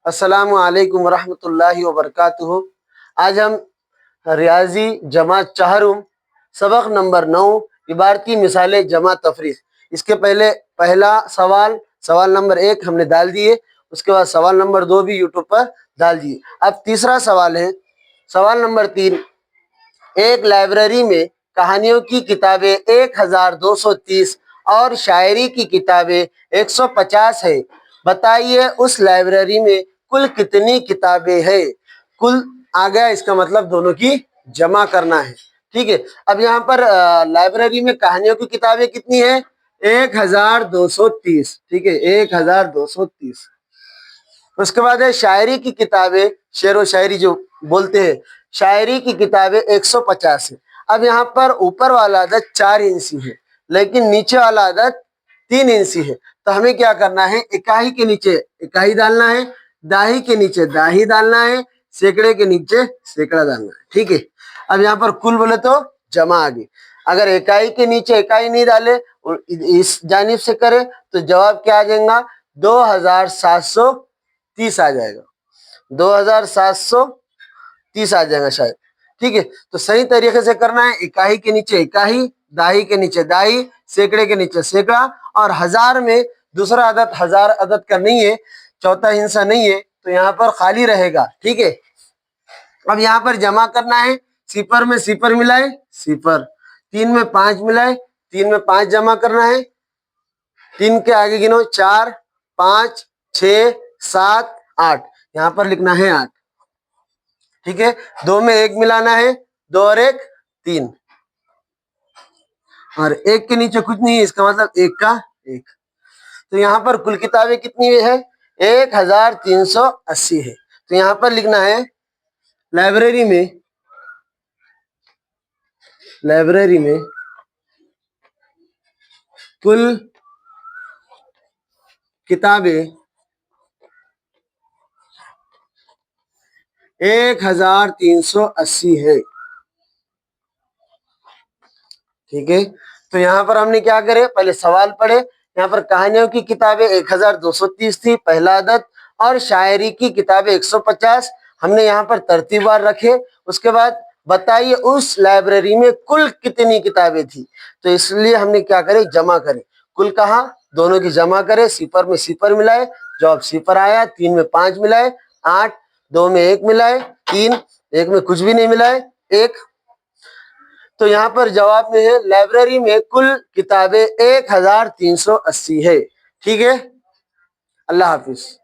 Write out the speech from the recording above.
अस्सलामु अलैकुम वरहमतुल्लाहि वबरकातुहू। आज हम रियाजी जमा चाहरुम सबक नंबर 9 इबारती मिसालें जमा तफरीक। इसके पहले पहला सवाल नंबर 1 हमने डाल दिए, उसके बाद सवाल नंबर 2 भी यूट्यूब पर डाल दिए। अब तीसरा सवाल है, सवाल नंबर 3। एक लाइब्रेरी में कहानियों की किताबें 1230 और शायरी की किताबें 150 है। बताइए उस लाइब्रेरी में कुल कितनी किताबें हैं। कुल आ गया, इसका मतलब दोनों की जमा करना है। ठीक है, अब यहाँ पर लाइब्रेरी में कहानियों की किताबें कितनी है? 1230। ठीक है, 1230। उसके बाद है शायरी की किताबें, शेर व शायरी जो बोलते हैं, शायरी की किताबें 150 है। अब यहाँ पर ऊपर वाला अदद 4 इंची है, लेकिन नीचे वाला अदद 3 इंची है। तो हमें क्या करना है? इकाई के नीचे इकाई डालना है, दाही के नीचे दाही डालना है, सैकड़े के नीचे सैकड़ा डालना है। ठीक है, अब यहाँ पर कुल बोले तो जमा आ गई। अगर इकाई के नीचे इकाई नहीं डाले और इस जानिब से करे तो जवाब क्या आ जाएगा? 2730 आ जाएगा। 2730 आ जाएगा शायद। ठीक है, तो सही तरीके से करना है। इकाई के नीचे इकाई, दाही के नीचे दाही, सैकड़े के नीचे सैकड़ा, और हजार में दूसरा अदद हजार अदद का नहीं है, चौथा हिस्सा नहीं है, तो यहाँ पर खाली रहेगा। ठीक है, अब यहाँ पर जमा करना है। सिफर में सिफर मिलाए सिफर, 3 में 5 मिलाए 3 में 5 जमा करना है। 3 के आगे गिनो, 4 5 6 7 8, यहाँ पर लिखना है 8। ठीक है, 2 में 1 मिलाना है, 2 और 1 3, और 1 के नीचे कुछ नहीं है, इसका मतलब 1 का 1। तो यहाँ पर कुल किताबें कितनी है? 1380 है। तो यहाँ पर लिखना है लाइब्रेरी में कुल किताबें 1380 है। ठीक है, तो यहाँ पर हमने क्या करे, पहले सवाल पढ़े। यहाँ पर कहानियों की किताबें 1230 थी, पहला अदद, और शायरी की किताबें 150 हमने यहाँ पर तरतीबवार रखे। उसके बाद बताइए उस लाइब्रेरी में कुल कितनी किताबें थी। तो इसलिए हमने क्या करे, जमा करे। कुल कहा, दोनों की जमा करे, सिफर में सिफर मिलाए, जवाब सिफर आया। 3 में 5 मिलाए 8, 2 में 1 मिलाए 3, 1 में कुछ भी नहीं मिलाए 1। तो यहाँ पर जवाब में है लाइब्रेरी में कुल किताबें 1380 है। ठीक है, अल्लाह हाफिज।